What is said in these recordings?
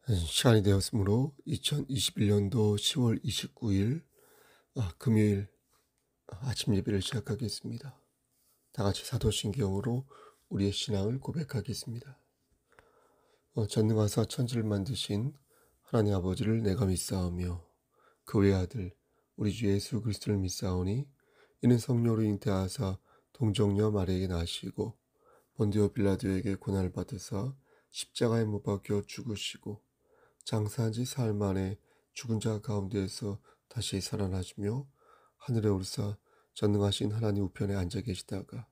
시간이 되었으므로 2021년도 10월 29일 금요일 아침 예배를 시작하겠습니다. 다 같이 사도신경으로 우리의 신앙을 고백하겠습니다. 전능하사 천지를 만드신 하나님 아버지를 내가 믿사오며 그 외아들 우리 주 예수 그리스도를 믿사오니 이는 성령으로 잉태하사 동정녀 마리아에게 나시고 본디오 빌라도에게 고난을 받으사 십자가에 못 박혀 죽으시고 장사한 지 사흘 만에 죽은 자 가운데에서 다시 살아나시며 하늘에 오르사 전능하신 하나님 우편에 앉아 계시다가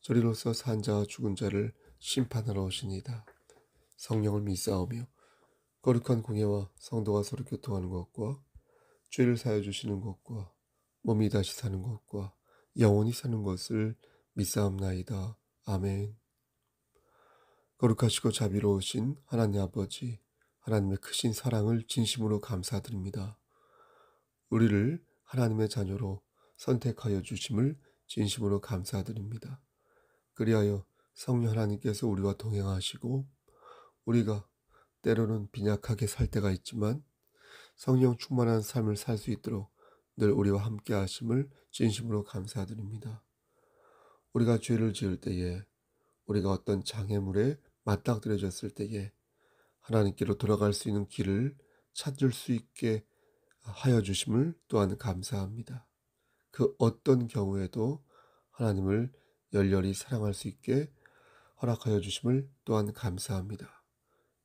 저리로서 산 자와 죽은 자를 심판하러 오시니다. 성령을 믿사오며 거룩한 공예와 성도가 서로 교통하는 것과 죄를 사여 주시는 것과 몸이 다시 사는 것과 영원히 사는 것을 믿사옵나이다. 아멘. 거룩하시고 자비로우신 하나님 아버지, 하나님의 크신 사랑을 진심으로 감사드립니다. 우리를 하나님의 자녀로 선택하여 주심을 진심으로 감사드립니다. 그리하여 성령 하나님께서 우리와 동행하시고 우리가 때로는 빈약하게 살 때가 있지만 성령 충만한 삶을 살 수 있도록 늘 우리와 함께 하심을 진심으로 감사드립니다. 우리가 죄를 지을 때에, 우리가 어떤 장애물에 맞닥뜨려졌을 때에 하나님께로 돌아갈 수 있는 길을 찾을 수 있게 하여 주심을 또한 감사합니다. 그 어떤 경우에도 하나님을 열렬히 사랑할 수 있게 허락하여 주심을 또한 감사합니다.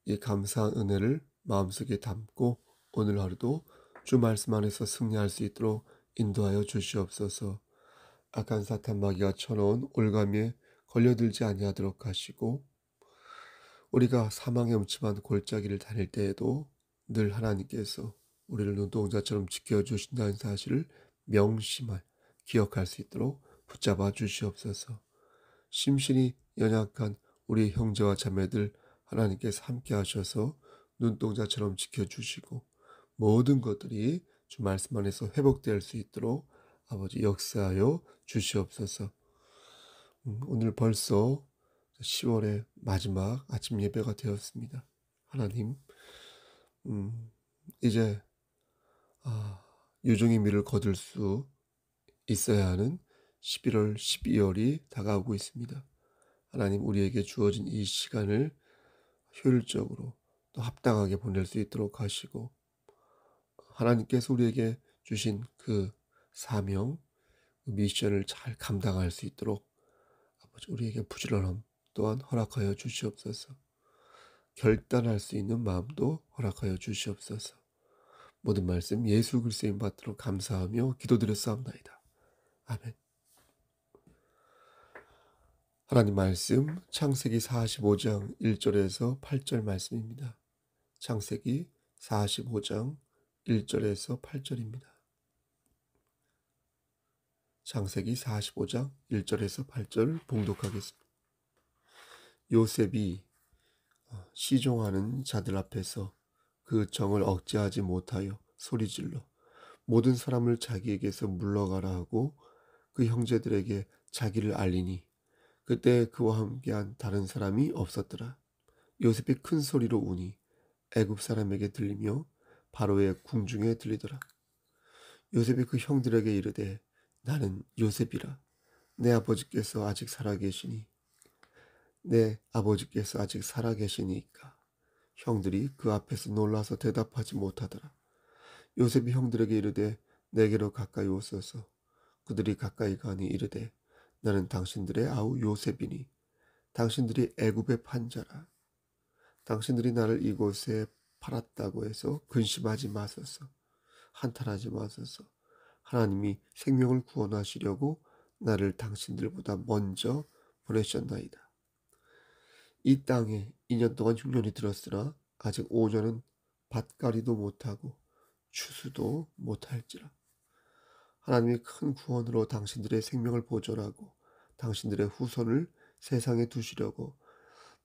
이 감사한 은혜를 마음속에 담고 오늘 하루도 주 말씀 안에서 승리할 수 있도록 인도하여 주시옵소서. 악한 사탄 마귀가 쳐놓은 올가미에 걸려들지 아니하도록 하시고 우리가 사망의 음침한 골짜기를 다닐 때에도 늘 하나님께서 우리를 눈동자처럼 지켜주신다는 사실을 명심할, 기억할 수 있도록 붙잡아 주시옵소서. 심신이 연약한 우리 형제와 자매들 하나님께서 함께 하셔서 눈동자처럼 지켜주시고 모든 것들이 주 말씀 안에서 회복될 수 있도록 아버지 역사하여 주시옵소서. 오늘 벌써 10월의 마지막 아침 예배가 되었습니다. 하나님, 이제 유종의 미를 거둘 수 있어야 하는 11월, 12월이 다가오고 있습니다. 하나님, 우리에게 주어진 이 시간을 효율적으로 또 합당하게 보낼 수 있도록 하시고 하나님께서 우리에게 주신 그 사명, 그 미션을 잘 감당할 수 있도록 아버지 우리에게 부지런함 또한 허락하여 주시옵소서. 결단할 수 있는 마음도 허락하여 주시옵소서. 모든 말씀 예수 그리스도의 이름 받도록 감사하며 기도드렸사옵나이다. 아멘. 하나님 말씀 창세기 45장 1절에서 8절 말씀입니다. 창세기 45장 1절에서 8절입니다. 창세기 45장 1절에서 8절 봉독하겠습니다. 요셉이 시종하는 자들 앞에서 그 정을 억제하지 못하여 소리질러 모든 사람을 자기에게서 물러가라 하고 그 형제들에게 자기를 알리니 그때 그와 함께한 다른 사람이 없었더라. 요셉이 큰 소리로 우니 애굽 사람에게 들리며 바로의 궁중에 들리더라. 요셉이 그 형들에게 이르되 나는 요셉이라. 내 아버지께서 아직 살아계시니까. 형들이 그 앞에서 놀라서 대답하지 못하더라. 요셉이 형들에게 이르되 내게로 가까이 오소서. 그들이 가까이 가니 이르되 나는 당신들의 아우 요셉이니 당신들이 애굽의 판자라. 당신들이 나를 이곳에 팔았다고 해서 근심하지 마소서. 한탄하지 마소서. 하나님이 생명을 구원하시려고 나를 당신들보다 먼저 보내셨나이다. 이 땅에 2년 동안 흉년이 들었으나 아직 5년은 밭갈이도 못하고 추수도 못할지라. 하나님이 큰 구원으로 당신들의 생명을 보존하고 당신들의 후손을 세상에 두시려고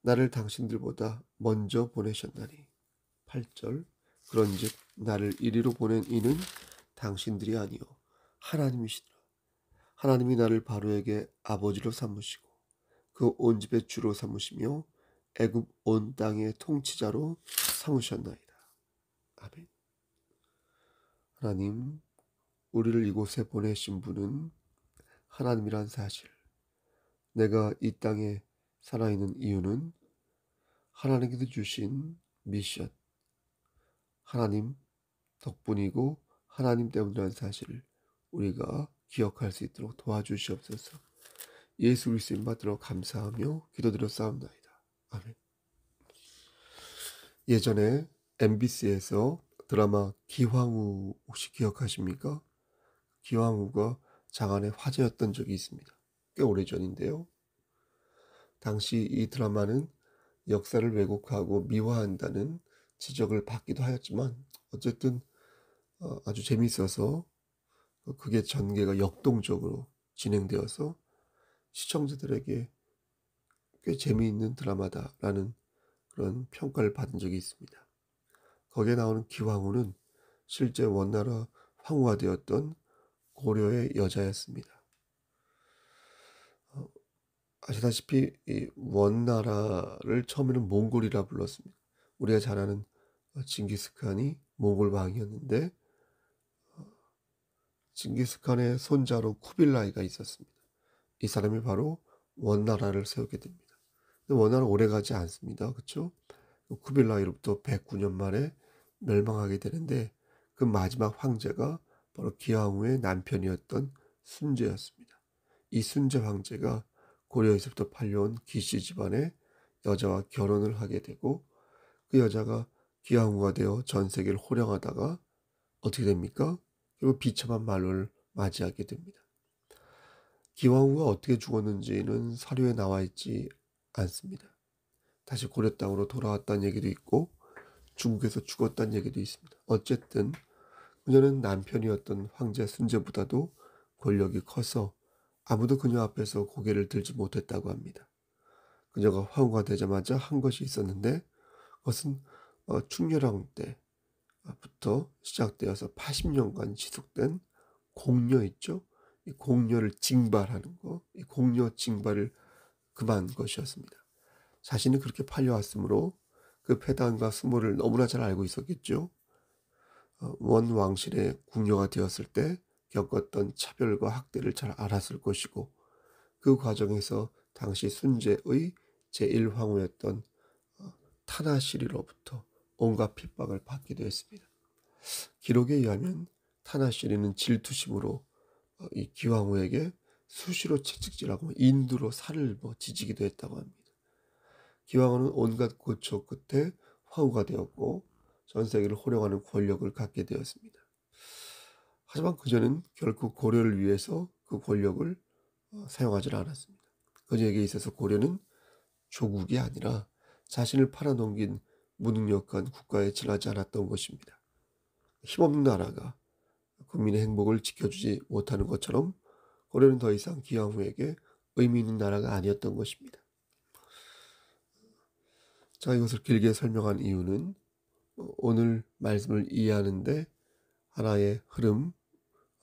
나를 당신들보다 먼저 보내셨나니. 8절 그런즉 나를 이리로 보낸 이는 당신들이 아니요 하나님이시더라. 하나님이 나를 바로에게 아버지로 삼으시고 그 온 집의 주로 삼으시며 애굽 온 땅의 통치자로 삼으셨나이다. 아멘. 하나님, 우리를 이곳에 보내신 분은 하나님이란 사실, 내가 이 땅에 살아있는 이유는 하나님께서 주신 미션, 하나님 덕분이고 하나님 때문이라는 사실을 우리가 기억할 수 있도록 도와주시옵소서. 예수 그리스도인 받들어 감사하며 기도드렸사옵나이다. 아멘. 예전에 MBC에서 드라마 기황후 혹시 기억하십니까? 기황후가 장안의 화제였던 적이 있습니다. 꽤 오래전인데요. 당시 이 드라마는 역사를 왜곡하고 미화한다는 지적을 받기도 하였지만 어쨌든 아주 재미있어서 그게 전개가 역동적으로 진행되어서 시청자들에게 꽤 재미있는 드라마다라는 그런 평가를 받은 적이 있습니다. 거기에 나오는 기황후는 실제 원나라 황후가 되었던 고려의 여자였습니다. 아시다시피 이 원나라를 처음에는 몽골이라 불렀습니다. 우리가 잘 아는 징기스칸이 몽골 왕이었는데 징기스칸의 손자로 쿠빌라이가 있었습니다. 이 사람이 바로 원나라를 세우게 됩니다. 근데 원나라는 오래가지 않습니다. 그렇죠? 쿠빌라이로부터 109년 만에 멸망하게 되는데 그 마지막 황제가 바로 기황후의 남편이었던 순제였습니다. 이 순제 황제가 고려에서부터 팔려온 기씨 집안의 여자와 결혼을 하게 되고 그 여자가 기황후가 되어 전 세계를 호령하다가 어떻게 됩니까? 결국 비참한 말로를 맞이하게 됩니다. 기황후가 어떻게 죽었는지는 사료에 나와 있지 않습니다. 다시 고려 땅으로 돌아왔다는 얘기도 있고 중국에서 죽었다는 얘기도 있습니다. 어쨌든 그녀는 남편이었던 황제 순제보다도 권력이 커서 아무도 그녀 앞에서 고개를 들지 못했다고 합니다. 그녀가 황후가 되자마자 한 것이 있었는데 그것은 충렬왕 때부터 시작되어서 80년간 지속된 공녀 있죠. 이 공녀를 징발하는 거, 이 공녀 징발을 금한 것이었습니다. 자신이 그렇게 팔려왔으므로 그 패단과 수모를 너무나 잘 알고 있었겠죠. 원 왕실의 궁녀가 되었을 때 겪었던 차별과 학대를 잘 알았을 것이고 그 과정에서 당시 순제의 제1황후였던 타나시리로부터 온갖 핍박을 받기도 했습니다. 기록에 의하면 타나시리는 질투심으로 이 기황후에게 수시로 채찍질하고 인두로 살을 지지기도 했다고 합니다. 기황후는 온갖 고초 끝에 황후가 되었고 전 세계를 호령하는 권력을 갖게 되었습니다. 하지만 그녀는 결코 고려를 위해서 그 권력을 사용하지 않았습니다. 그녀에게 있어서 고려는 조국이 아니라 자신을 팔아넘긴 무능력한 국가에 지나지 않았던 것입니다. 힘없는 나라가 국민의 행복을 지켜주지 못하는 것처럼 고려는 더 이상 기황후에게 의미 있는 나라가 아니었던 것입니다. 자, 이것을 길게 설명한 이유는 오늘 말씀을 이해하는데 하나의 흐름,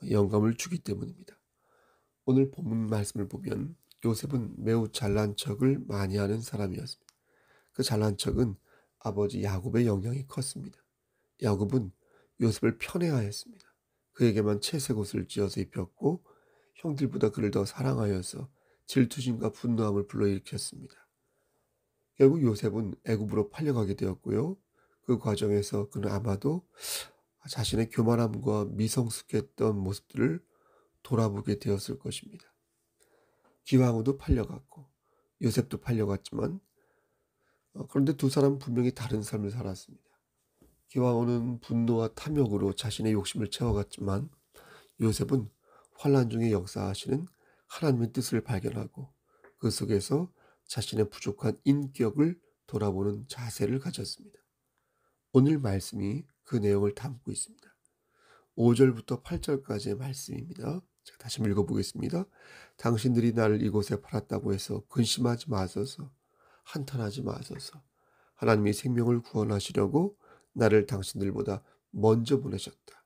영감을 주기 때문입니다. 오늘 본문 말씀을 보면 요셉은 매우 잘난 척을 많이 하는 사람이었습니다. 그 잘난 척은 아버지 야곱의 영향이 컸습니다. 야곱은 요셉을 편애하였습니다. 그에게만 채색 옷을 지어서 입혔고 형들보다 그를 더 사랑하여서 질투심과 분노함을 불러일으켰습니다. 결국 요셉은 애굽으로 팔려가게 되었고요. 그 과정에서 그는 아마도 자신의 교만함과 미성숙했던 모습들을 돌아보게 되었을 것입니다. 기황후도 팔려갔고 요셉도 팔려갔지만 그런데 두 사람은 분명히 다른 삶을 살았습니다. 기황후는 분노와 탐욕으로 자신의 욕심을 채워갔지만 요셉은 환난 중에 역사하시는 하나님의 뜻을 발견하고 그 속에서 자신의 부족한 인격을 돌아보는 자세를 가졌습니다. 오늘 말씀이 그 내용을 담고 있습니다. 5절부터 8절까지의 말씀입니다. 제가 다시 한번 읽어보겠습니다. 당신들이 나를 이곳에 팔았다고 해서 근심하지 마소서, 한탄하지 마소서. 하나님이 생명을 구원하시려고 나를 당신들보다 먼저 보내셨다.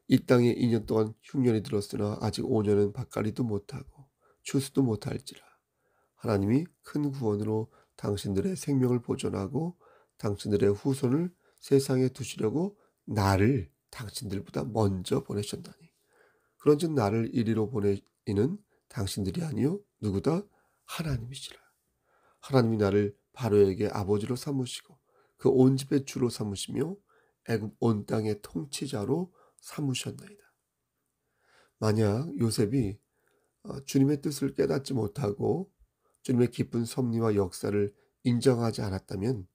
이 땅에 2년 동안 흉년이 들었으나 아직 5년은 밭갈이도 못하고 추수도 못할지라. 하나님이 큰 구원으로 당신들의 생명을 보존하고 당신들의 후손을 세상에 두시려고 나를 당신들보다 먼저 보내셨나니 그런즉 나를 이리로 보내이는 당신들이 아니요 누구다 하나님이시라. 하나님이 나를 바로에게 아버지로 삼으시고 그 온 집의 주로 삼으시며 애굽 온 땅의 통치자로 삼으셨나이다. 만약 요셉이 주님의 뜻을 깨닫지 못하고 주님의 깊은 섭리와 역사를 인정하지 않았다면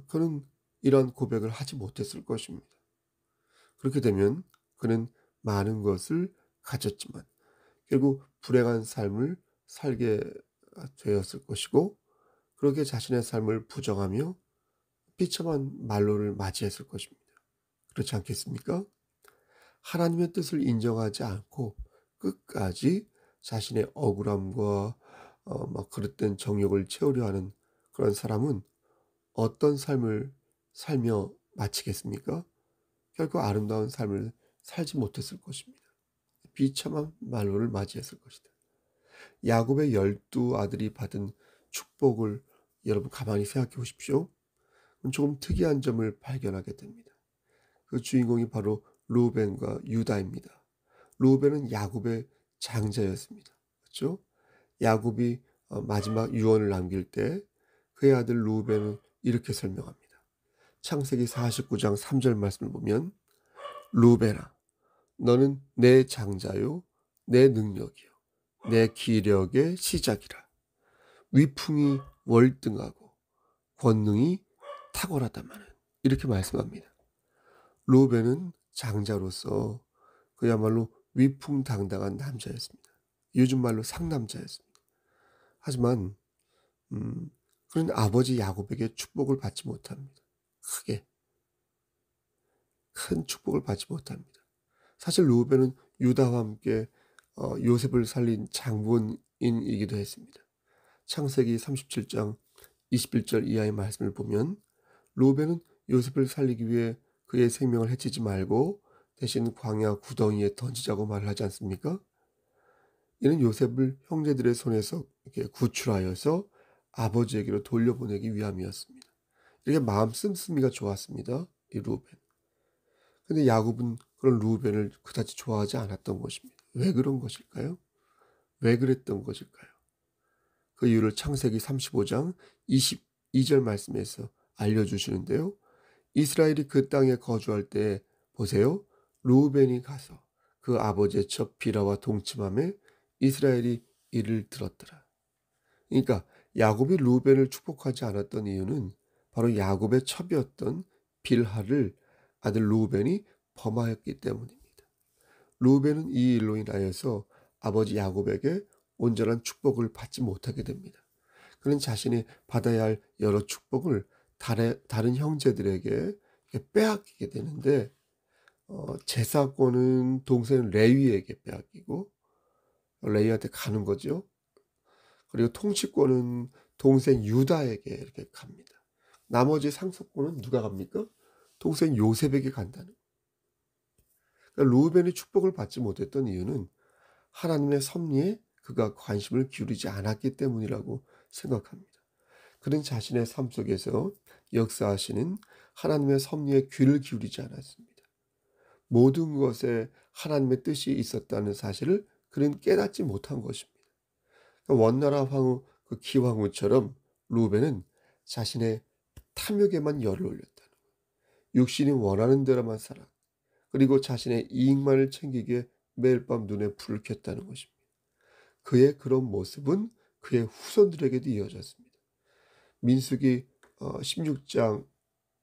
그는 이러한 고백을 하지 못했을 것입니다. 그렇게 되면 그는 많은 것을 가졌지만 결국 불행한 삶을 살게 되었을 것이고 그렇게 자신의 삶을 부정하며 비참한 말로를 맞이했을 것입니다. 그렇지 않겠습니까? 하나님의 뜻을 인정하지 않고 끝까지 자신의 억울함과 막 그릇된 정욕을 채우려 하는 그런 사람은 어떤 삶을 살며 마치겠습니까? 결코 아름다운 삶을 살지 못했을 것입니다. 비참한 말로를 맞이했을 것이다. 야곱의 12 아들이 받은 축복을 여러분 가만히 생각해 보십시오. 조금 특이한 점을 발견하게 됩니다. 그 주인공이 바로 르우벤과 유다입니다. 르우벤은 야곱의 장자였습니다. 그렇죠? 야곱이 마지막 유언을 남길 때 그의 아들 르우벤은 이렇게 설명합니다. 창세기 49장 3절 말씀을 보면 르우벤아 너는 내 장자요 내 능력이요 내 기력의 시작이라. 위풍이 월등하고 권능이 탁월하다마는 이렇게 말씀합니다. 르우벤은 장자로서 그야말로 위풍당당한 남자였습니다. 요즘 말로 상남자였습니다. 하지만 그는 아버지 야곱에게 축복을 받지 못합니다. 큰 축복을 받지 못합니다. 사실 르우벤은 유다와 함께 요셉을 살린 장본인이기도 했습니다. 창세기 37장 21절 이하의 말씀을 보면 르우벤은 요셉을 살리기 위해 그의 생명을 해치지 말고 대신 광야 구덩이에 던지자고 말을 하지 않습니까? 이는 요셉을 형제들의 손에서 이렇게 구출하여서 아버지에게로 돌려보내기 위함이었습니다. 이렇게 마음 씀씀이가 좋았습니다. 이 르우벤. 근데 야곱은 그런 르우벤을 그다지 좋아하지 않았던 것입니다. 왜 그런 것일까요? 왜 그랬던 것일까요? 그 이유를 창세기 35장 22절 말씀에서 알려주시는데요. 이스라엘이 그 땅에 거주할 때 보세요. 르우벤이 가서 그 아버지의 첩 비라와 동침함에 이스라엘이 이를 들었더라. 그러니까 야곱이 르우벤을 축복하지 않았던 이유는 바로 야곱의 첩이었던 빌하를 아들 르우벤이 범하였기 때문입니다. 르우벤은 이 일로 인하여서 아버지 야곱에게 온전한 축복을 받지 못하게 됩니다. 그는 자신이 받아야 할 여러 축복을 다른 형제들에게 빼앗기게 되는데 제사권은 동생 레위에게 빼앗기고 레위한테 가는 거죠. 그리고 통치권은 동생 유다에게 이렇게 갑니다. 나머지 상속권은 누가 갑니까? 동생 요셉에게 간다는 거예요. 그러니까 르우벤이 축복을 받지 못했던 이유는 하나님의 섭리에 그가 관심을 기울이지 않았기 때문이라고 생각합니다. 그는 자신의 삶 속에서 역사하시는 하나님의 섭리에 귀를 기울이지 않았습니다. 모든 것에 하나님의 뜻이 있었다는 사실을 그는 깨닫지 못한 것입니다. 원나라 황후 그 기황후처럼 르우벤은 자신의 탐욕에만 열을 올렸다는 거예요. 육신이 원하는 대로만 살아. 그리고 자신의 이익만을 챙기기에 매일 밤 눈에 불을 켰다는 것입니다. 그의 그런 모습은 그의 후손들에게도 이어졌습니다. 민수기 16장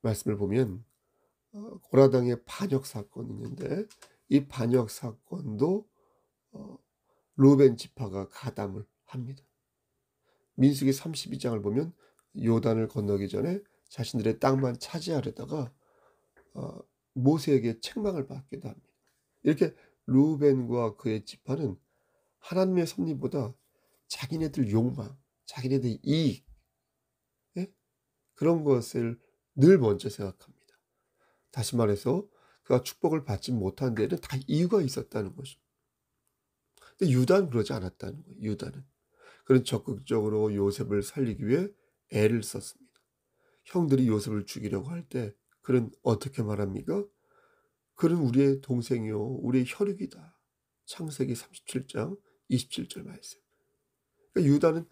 말씀을 보면 고라당의 반역 사건이 있는데 이 반역 사건도 르우벤 지파가 가담을 합니다. 민수기 32장을 보면 요단을 건너기 전에 자신들의 땅만 차지하려다가 모세에게 책망을 받기도 합니다. 이렇게 르우벤과 그의 지파는 하나님의 섭리보다 자기네들 욕망, 자기네들 이익 그런 것을 늘 먼저 생각합니다. 다시 말해서 그가 축복을 받지 못한 데는 다 이유가 있었다는 것입니다. 근데 유다는 그러지 않았다는 거예요. 유다는. 그는 적극적으로 요셉을 살리기 위해 애를 썼습니다. 형들이 요셉을 죽이려고 할 때 그는 어떻게 말합니까? 그는 우리의 동생이요 우리의 혈육이다. 창세기 37장 27절 말씀. 그러니까 유다는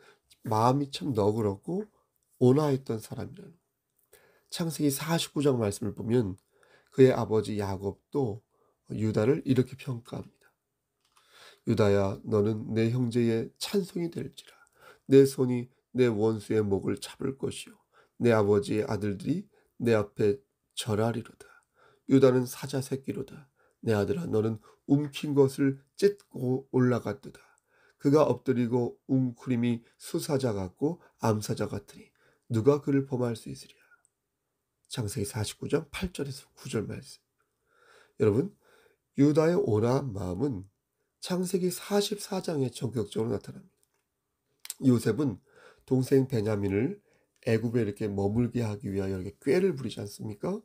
마음이 참 너그럽고 온화했던 사람이라는 거예요. 창세기 49장 말씀을 보면 그의 아버지 야곱도 유다를 이렇게 평가합니다. 유다야 너는 내 형제의 찬송이 될지라. 내 손이 내 원수의 목을 잡을 것이요 내 아버지의 아들들이 내 앞에 절하리로다. 유다는 사자 새끼로다. 내 아들아 너는 움킨 것을 찢고 올라갔도다. 그가 엎드리고 웅크림이 수사자 같고 암사자 같으니 누가 그를 범할 수 있으리야. 창세기 49장 8절에서 9절 말씀. 여러분, 유다의 온화한 마음은 창세기 44장에 전격적으로 나타납니다. 요셉은 동생 베냐민을 애굽에 이렇게 머물게 하기 위하여 이렇게 꾀를 부리지 않습니까?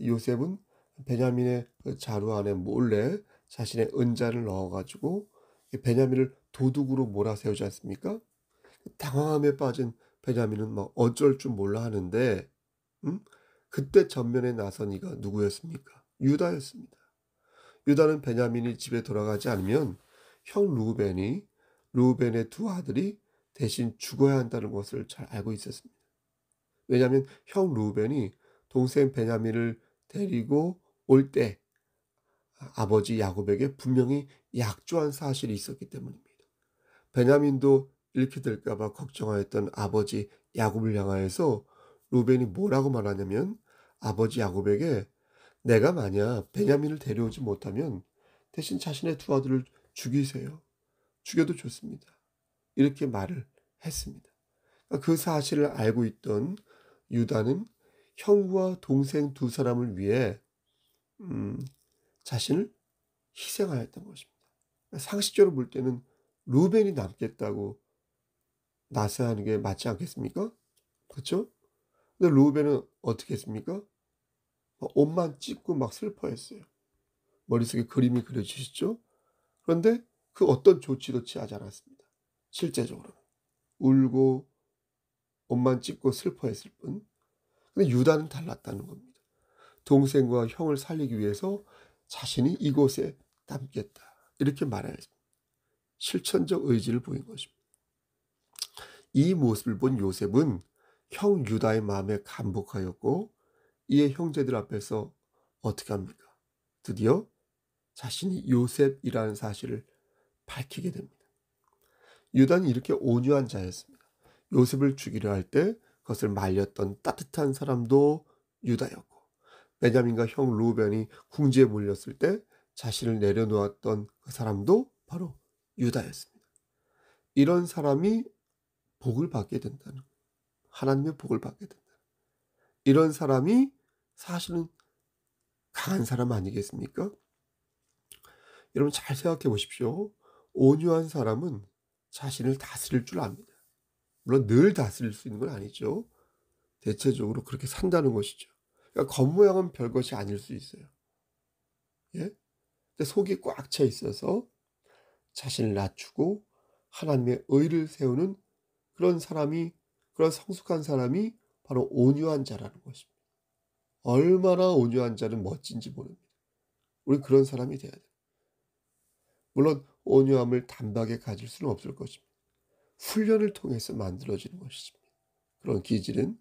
요셉은 베냐민의 그 자루 안에 몰래 자신의 은자를 넣어가지고 베냐민을 도둑으로 몰아세우지 않습니까? 당황함에 빠진 베냐민은 막 어쩔 줄 몰라 하는데, 그때 전면에 나선 이가 누구였습니까? 유다였습니다. 유다는 베냐민이 집에 돌아가지 않으면 형 루벤의 두 아들이 대신 죽어야 한다는 것을 잘 알고 있었습니다. 왜냐하면 형 루벤이 동생 베냐민을 데리고 올 때 아버지 야곱에게 분명히 약조한 사실이 있었기 때문입니다. 베냐민도 잃게 될까 봐 걱정하였던 아버지 야곱을 향하여서 루벤이 뭐라고 말하냐면 아버지 야곱에게 내가 만약 베냐민을 데려오지 못하면 대신 자신의 두 아들을 죽이세요. 죽여도 좋습니다. 이렇게 말을 했습니다. 그 사실을 알고 있던 유다는 형과 동생 두 사람을 위해 자신을 희생하였던 것입니다. 상식적으로 볼 때는 루벤이 남겠다고 나서하는 게 맞지 않겠습니까? 그렇죠? 근데 루벤은 어떻게 했습니까? 옷만 찢고 막 슬퍼했어요. 머릿속에 그림이 그려지시죠? 그런데 그 어떤 조치도 취하지 않았습니다. 실제적으로는. 울고 옷만 찢고 슬퍼했을 뿐. 근데 유다는 달랐다는 겁니다. 동생과 형을 살리기 위해서 자신이 이곳에 남겠다. 이렇게 말하였습니다. 실천적 의지를 보인 것입니다. 이 모습을 본 요셉은 형 유다의 마음에 감복하였고 이에 형제들 앞에서 어떻게 합니까? 드디어 자신이 요셉이라는 사실을 밝히게 됩니다. 유다는 이렇게 온유한 자였습니다. 요셉을 죽이려 할 때 그것을 말렸던 따뜻한 사람도 유다였고 베냐민과 형 루벤이 궁지에 몰렸을 때 자신을 내려놓았던 그 사람도 바로 유다였습니다. 이런 사람이 복을 받게 된다는 거예요. 하나님의 복을 받게 된다. 이런 사람이 사실은 강한 사람 아니겠습니까? 여러분 잘 생각해 보십시오. 온유한 사람은 자신을 다스릴 줄 압니다. 물론 늘 다스릴 수 있는 건 아니죠. 대체적으로 그렇게 산다는 것이죠. 그러니까 겉모양은 별것이 아닐 수 있어요. 예? 근데 속이 꽉 차 있어서 자신을 낮추고 하나님의 의를 세우는 그런 성숙한 사람이 바로 온유한 자라는 것입니다. 얼마나 온유한 자는 멋진지 모릅니다. 우리 그런 사람이 돼야 돼요. 물론 온유함을 단박에 가질 수는 없을 것입니다. 훈련을 통해서 만들어지는 것입니다. 그런 기질은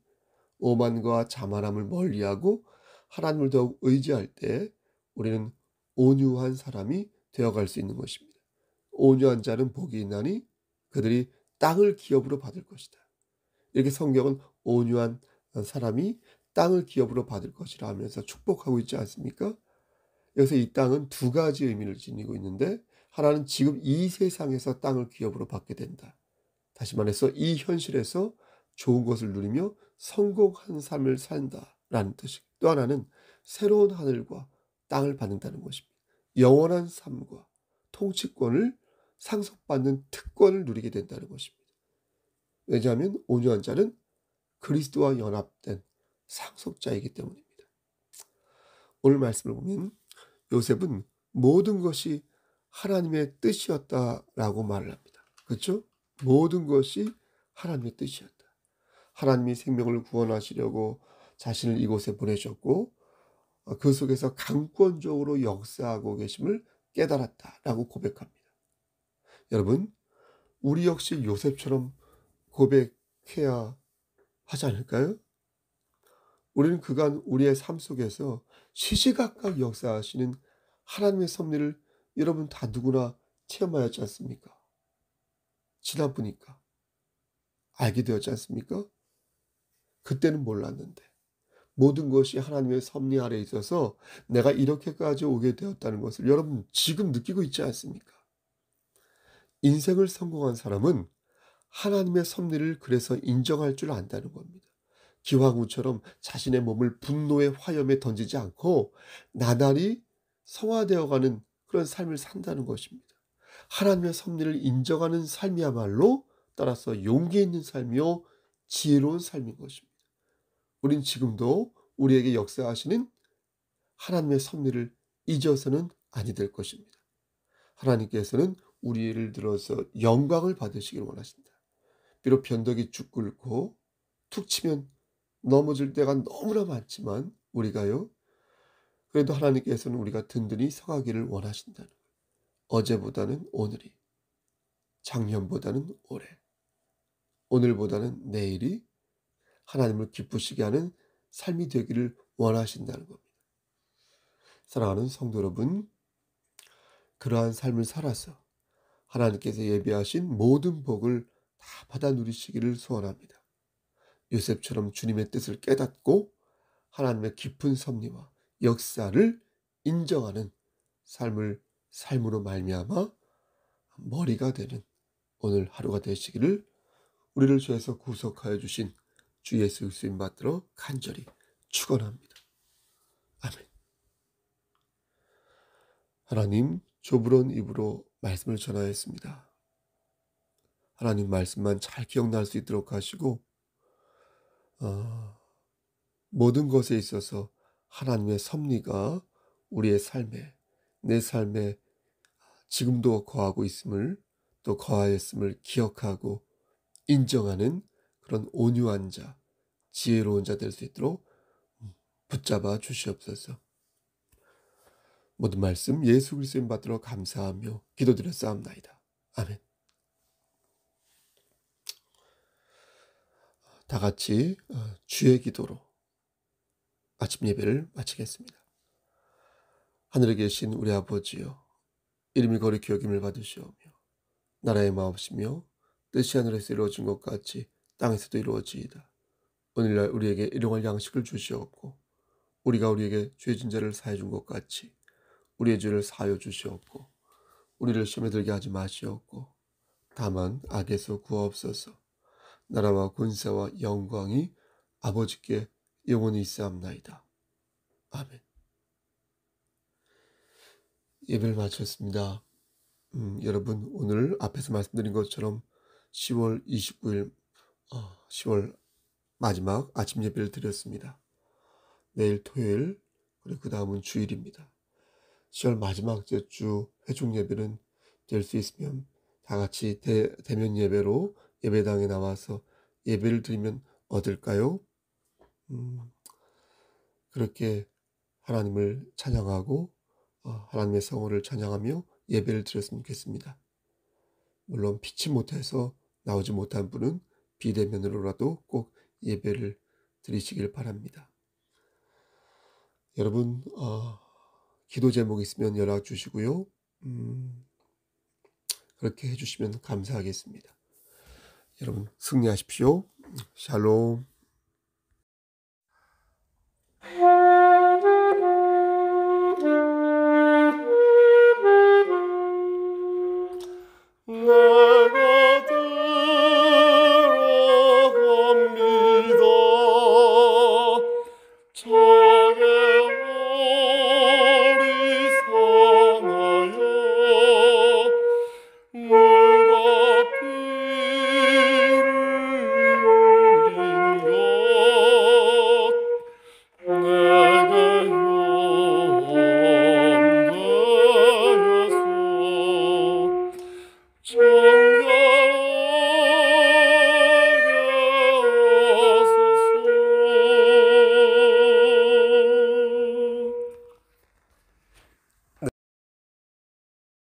오만과 자만함을 멀리하고 하나님을 더욱 의지할 때 우리는 온유한 사람이 되어갈 수 있는 것입니다. 온유한 자는 복이 있나니 그들이 땅을 기업으로 받을 것이다. 이렇게 성경은 온유한 사람이 땅을 기업으로 받을 것이라 하면서 축복하고 있지 않습니까? 여기서 이 땅은 두 가지 의미를 지니고 있는데 하나는 지금 이 세상에서 땅을 기업으로 받게 된다. 다시 말해서 이 현실에서 좋은 것을 누리며 성공한 삶을 산다라는 뜻이. 또 하나는 새로운 하늘과 땅을 받는다는 것입니다. 영원한 삶과 통치권을 상속받는 특권을 누리게 된다는 것입니다. 왜냐하면 온유한 자는 그리스도와 연합된 상속자이기 때문입니다. 오늘 말씀을 보면 요셉은 모든 것이 하나님의 뜻이었다라고 말을 합니다. 그렇죠? 모든 것이 하나님의 뜻이었다. 하나님이 생명을 구원하시려고 자신을 이곳에 보내셨고 그 속에서 강권적으로 역사하고 계심을 깨달았다라고 고백합니다. 여러분, 우리 역시 요셉처럼 고백해야 하지 않을까요? 우리는 그간 우리의 삶 속에서 시시각각 역사하시는 하나님의 섭리를 여러분 다 누구나 체험하였지 않습니까? 지나보니까 알게 되었지 않습니까? 그때는 몰랐는데 모든 것이 하나님의 섭리 아래 있어서 내가 이렇게까지 오게 되었다는 것을 여러분 지금 느끼고 있지 않습니까? 인생을 성공한 사람은 하나님의 섭리를 그래서 인정할 줄 안다는 겁니다. 기왕후처럼 자신의 몸을 분노의 화염에 던지지 않고 나날이 성화되어가는 그런 삶을 산다는 것입니다. 하나님의 섭리를 인정하는 삶이야말로 따라서 용기 있는 삶이요 지혜로운 삶인 것입니다. 우린 지금도 우리에게 역사하시는 하나님의 섭리를 잊어서는 아니 될 것입니다. 하나님께서는 우리를 들어서 영광을 받으시길 원하신다. 비록 변덕이 죽 꿇고 툭 치면 넘어질 때가 너무나 많지만 우리가요, 그래도 하나님께서는 우리가 든든히 서가기를 원하신다는 거예요. 어제보다는 오늘이, 작년보다는 올해, 오늘보다는 내일이 하나님을 기쁘시게 하는 삶이 되기를 원하신다는 겁니다. 사랑하는 성도 여러분, 그러한 삶을 살아서 하나님께서 예비하신 모든 복을 다 받아 누리시기를 소원합니다. 요셉처럼 주님의 뜻을 깨닫고 하나님의 깊은 섭리와 역사를 인정하는 삶으로 말미암아 머리가 되는 오늘 하루가 되시기를 우리를 죄에서 구속하여 주신 주 예수 그리스도인 받들어 간절히 축원합니다. 아멘. 하나님, 좁은 입으로 말씀을 전하였습니다. 하나님 말씀만 잘 기억날 수 있도록 하시고 모든 것에 있어서 하나님의 섭리가 우리의 삶에, 내 삶에 지금도 거하고 있음을, 또 거하였음을 기억하고 인정하는 그런 온유한 자, 지혜로운 자 될 수 있도록 붙잡아 주시옵소서. 모든 말씀 예수 그리스도인 받들어 감사하며 기도드렸사옵나이다. 아멘. 다 같이 주의 기도로 아침 예배를 마치겠습니다. 하늘에 계신 우리 아버지여, 이름이 거룩히 여김을 받으시오며 나라의 마옵시며 뜻이 하늘에서 이루어진 것 같이 땅에서도 이루어지이다. 오늘날 우리에게 일용할 양식을 주시옵고 우리가 우리에게 죄진 자를 사해 준 것 같이 우리의 죄를 사하여 주시옵고 우리를 시험에 들게 하지 마시옵고 다만 악에서 구하옵소서. 나라와 권세와 영광이 아버지께 영원히 있사옵나이다. 아멘. 예배를 마쳤습니다. 여러분, 오늘 앞에서 말씀드린 것처럼 10월 29일 10월 마지막 아침 예배를 드렸습니다. 내일 토요일, 그리고 그 다음은 주일입니다. 10월 마지막 주 회중 예배는 될 수 있으면 다 같이 대면 예배로 예배당에 나와서 예배를 드리면 어떨까요? 그렇게 하나님을 찬양하고 하나님의 성호를 찬양하며 예배를 드렸으면 좋겠습니다. 물론 피치 못해서 나오지 못한 분은 비대면으로라도 꼭 예배를 드리시길 바랍니다. 여러분, 기도 제목 있으면 연락 주시고요. 그렇게 해주시면 감사하겠습니다. 여러분, 승리하십시오. 샬롬.